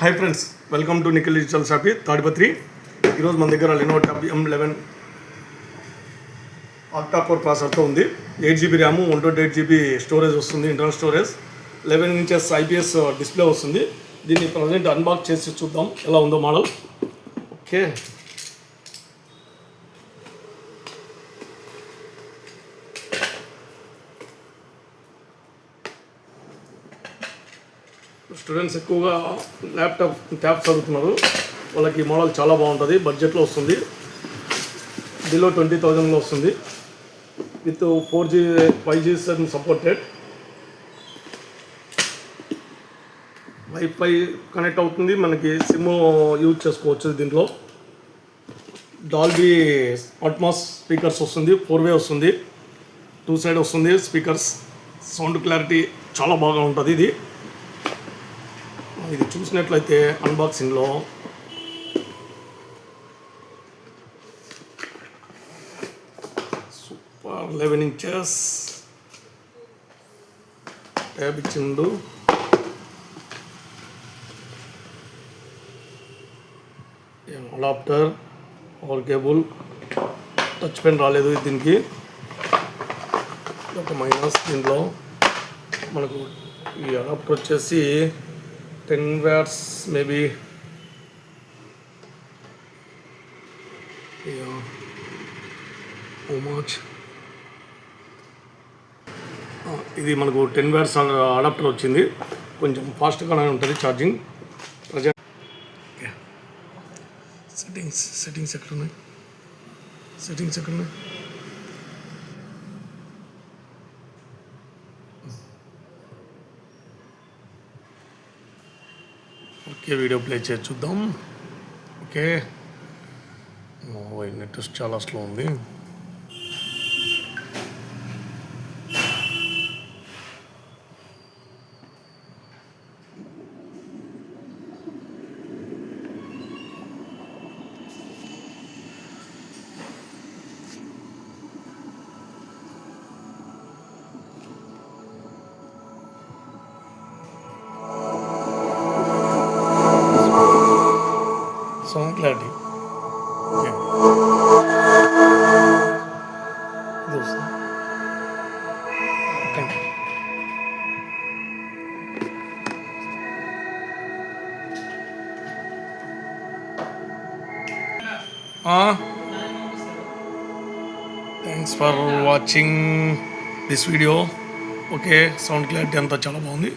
Hi friends, welcome to Nikhil digital shoppy Tadipatri. ఈరోజు మన దగ్గర Lenovo tab M11 octa core ప్రాసెసర్తో ఉంది. 8GB ర్యామ్, 128GB స్టోరేజ్ వస్తుంది, internal storage. 11 inches IPS display వస్తుంది. దీన్ని ప్రజెంట్ అన్బాక్స్ చేసి చూద్దాం ఎలా ఉందో మోడల్. ఓకే, స్టూడెంట్స్ ఎక్కువగా ట్యాబ్స్ అడుగుతున్నారు. వాళ్ళకి ఈ మోడల్ చాలా బాగుంటుంది, బడ్జెట్లో వస్తుంది, బిలో 20,000లో వస్తుంది, with 4G 5G supported. Wifi connect అవుతుంది, మనకి సిమ్ యూజ్ చేసుకోవచ్చు. దీంట్లో డాల్బీ అట్మాస్ స్పీకర్స్ వస్తుంది, 4-way వస్తుంది, 2 సైడ్ వస్తుంది స్పీకర్స్. సౌండ్ క్లారిటీ చాలా బాగా ఉంటుంది. ఇది చూసినట్లయితే అన్బాక్సింగ్లో సూపర్ 11 ఇంచెస్ ట్యాబ్ ఇచ్చిండు. Adapter, power cable, touch pen రాలేదు దీనికి, ఒక మైనస్. దీంట్లో మనకు ఈ అడాప్టర్ వచ్చేసి 10 watts maybe. Yeah, how much? ఇది మనకు 10 watts అడాప్టర్ వచ్చింది, కొంచెం ఫాస్ట్గానే ఉంటుంది ఛార్జింగ్. ప్రజెంట్ సెట్టింగ్స్ ఎక్కడ ఉన్నాయి? ఓకే, వీడియో ప్లే చేసి చూద్దాం. ఓకే, నెట్ చాలా స్లో ఉంది. సౌండ్ క్లారిటీ ఓకే, ఇది వస్తుంది. Thanks for watching this video. Okay, sound clarity అంతా చాలా బాగుంది.